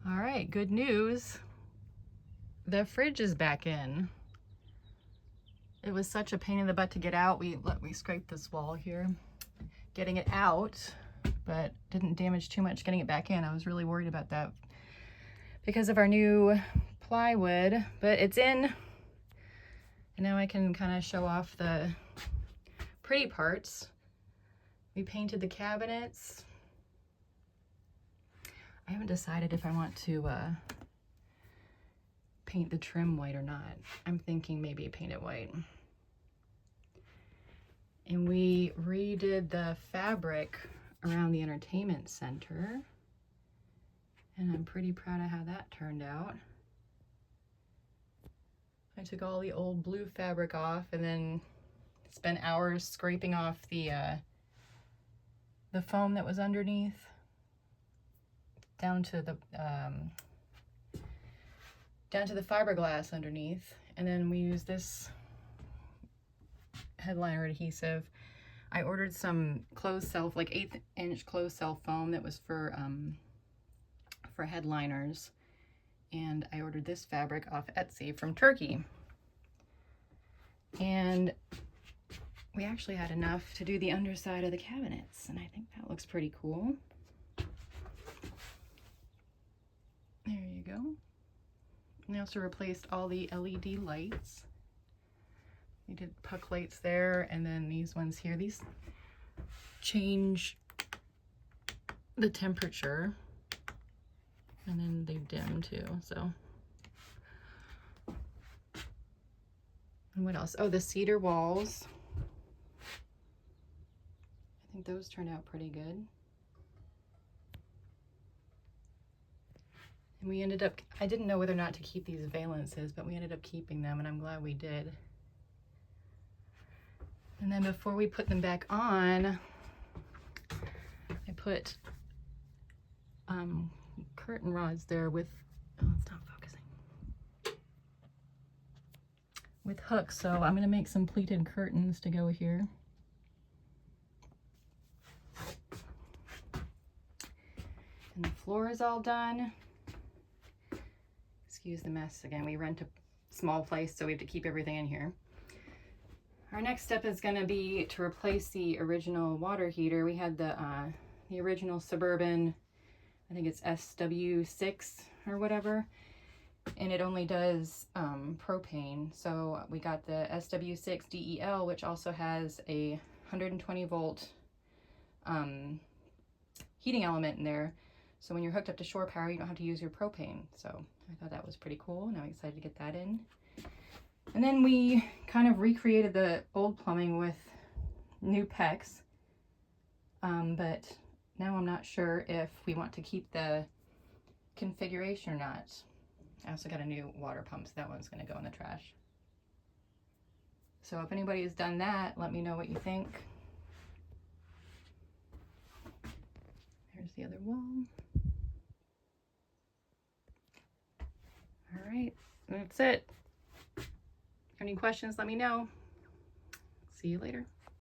All right, good news. The fridge is back in. It was such a pain in the butt to get out. We scraped this wall here, getting it out, but didn't damage too much getting it back in. I was really worried about that because of our new plywood, but it's in. And now I can kind of show off the pretty parts. We painted the cabinets. I haven't decided if I want to paint the trim white or not. I'm thinking maybe paint it white. And we redid the fabric around the entertainment center. And I'm pretty proud of how that turned out. I took all the old blue fabric off and then spent hours scraping off the foam that was underneath down to the fiberglass underneath, and then we used this headliner adhesive. I ordered some closed cell, like 1/8-inch closed cell foam that was for headliners, and I ordered this fabric off Etsy from Turkey. And we actually had enough to do the underside of the cabinets, and I think that looks pretty cool. There you go. And I also replaced all the LED lights. We did puck lights there, and then these ones here, these change the temperature, and then they dim too, so. And what else? Oh, the cedar walls. I think those turned out pretty good. And we ended up, I didn't know whether or not to keep these valances, but we ended up keeping them, and I'm glad we did. And then before we put them back on, I put curtain rods there with, oh, it's not focusing, with hooks. So I'm gonna make some pleated curtains to go here. And the floor is all done. Excuse the mess again. We rent a small place, so we have to keep everything in here. Our next step is going to be to replace the original water heater. We had the original Suburban, I think it's SW6 or whatever, and it only does propane. So we got the SW6 DEL, which also has a 120 volt heating element in there. So when you're hooked up to shore power, you don't have to use your propane. So I thought that was pretty cool, and I'm excited to get that in. And then we kind of recreated the old plumbing with new PEX, but now I'm not sure if we want to keep the configuration or not. I also got a new water pump, so that one's going to go in the trash. So if anybody has done that, let me know what you think. There's the other wall. All right, that's it. Any questions, let me know. See you later.